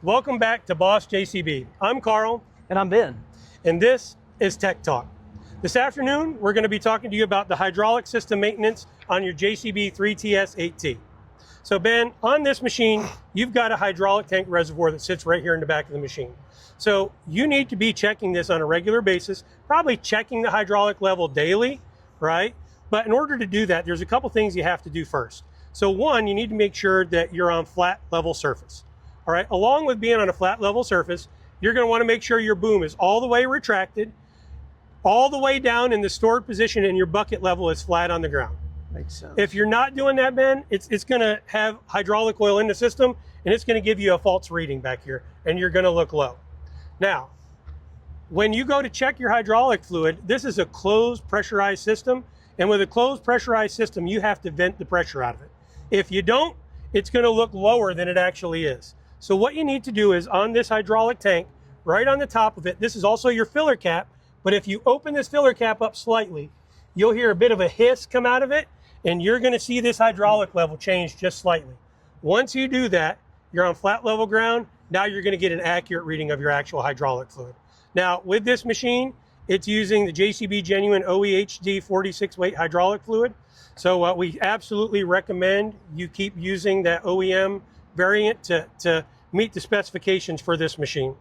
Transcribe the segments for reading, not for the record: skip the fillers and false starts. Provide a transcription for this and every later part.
Welcome back to Boss JCB. I'm Carl. And I'm Ben. And this is Tech Talk. This afternoon, we're going to be talking to you about the hydraulic system maintenance on your JCB 3TS 8T. So Ben, on this machine, you've got a hydraulic tank reservoir that sits right here in the back of the machine. So you need to be checking this on a regular basis, probably checking the hydraulic level daily, right? But in order to do that, there's a couple things you have to do first. So one, you need to make sure that you're on flat level surface. All right, along with being on a flat level surface, you're going to want to make sure your boom is all the way retracted, all the way down in the stored position, and your bucket level is flat on the ground. Makes sense. If you're not doing that, Ben, it's going to have hydraulic oil in the system, and it's going to give you a false reading back here, and you're going to look low. Now, when you go to check your hydraulic fluid, this is a closed pressurized system, and with a closed pressurized system, you have to vent the pressure out of it. If you don't, it's going to look lower than it actually is. So what you need to do is on this hydraulic tank, right on the top of it, this is also your filler cap, but if you open this filler cap up slightly, you'll hear a bit of a hiss come out of it, and you're going to see this hydraulic level change just slightly. Once you do that, you're on flat level ground. Now you're going to get an accurate reading of your actual hydraulic fluid. Now with this machine, it's using the JCB Genuine OEHD 46 weight hydraulic fluid. So we absolutely recommend you keep using that OEM variant to meet the specifications for this machine.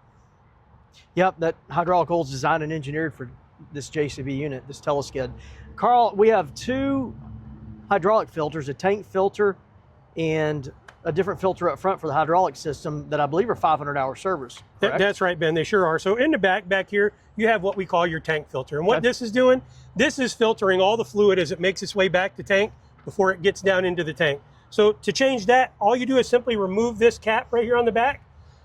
Yep, that hydraulic oil is designed and engineered for this JCB unit, this teleskid. Carl, we have two hydraulic filters, a tank filter and a different filter up front for the hydraulic system that I believe are 500-hour servers. That's right, Ben, they sure are. So in the back here, you have what we call your tank filter. And what this is doing, this is filtering all the fluid as it makes its way back to tank before it gets down into the tank. So to change that, all you do is simply remove this cap right here on the back,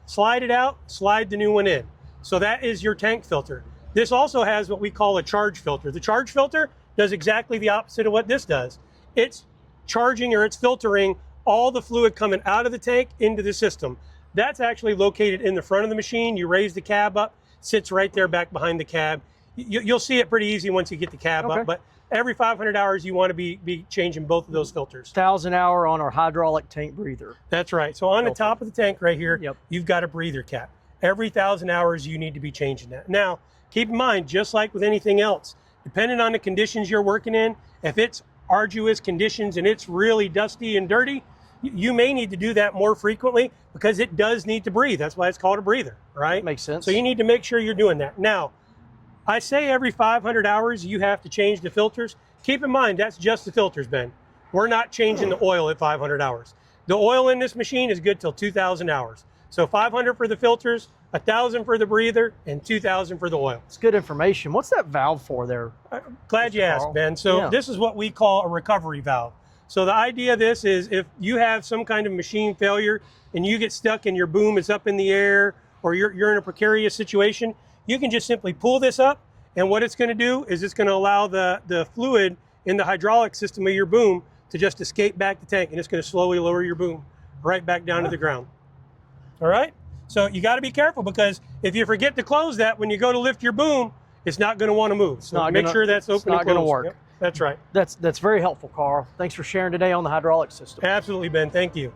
slide it out, slide the new one in. So that is your tank filter. This also has what we call a charge filter. The charge filter does exactly the opposite of what this does. It's charging, or it's filtering all the fluid coming out of the tank into the system. That's actually located in the front of the machine. You raise the cab up, sits right there back behind the cab. You'll see it pretty easy once you get the cab up, but every 500 hours you want to be changing both of those filters. 1,000 hour on our hydraulic tank breather. That's right. So on the top of the tank right here, you've got a breather cap. Every 1,000 hours you need to be changing that. Now, keep in mind, just like with anything else, depending on the conditions you're working in, if it's arduous conditions and it's really dusty and dirty, you may need to do that more frequently because it does need to breathe. That's why it's called a breather, right? That makes sense. So you need to make sure you're doing that. Now, I say every 500 hours you have to change the filters. Keep in mind, that's just the filters, Ben. We're not changing the oil at 500 hours. The oil in this machine is good till 2,000 hours. So 500 for the filters, 1,000 for the breather, and 2,000 for the oil. It's good information. What's that valve for there? Glad you asked, Ben. So this is what we call a recovery valve. So the idea of this is if you have some kind of machine failure and you get stuck and your boom is up in the air or you're in a precarious situation, you can just simply pull this up, and what it's going to do is it's going to allow the fluid in the hydraulic system of your boom to just escape back the tank, and it's going to slowly lower your boom right back down to the ground. All right? So you got to be careful, because if you forget to close that when you go to lift your boom, it's not going to want to move. So make sure that's open and closed. It's not going to work. Yep, that's right. That's very helpful, Carl. Thanks for sharing today on the hydraulic system. Absolutely, Ben. Thank you.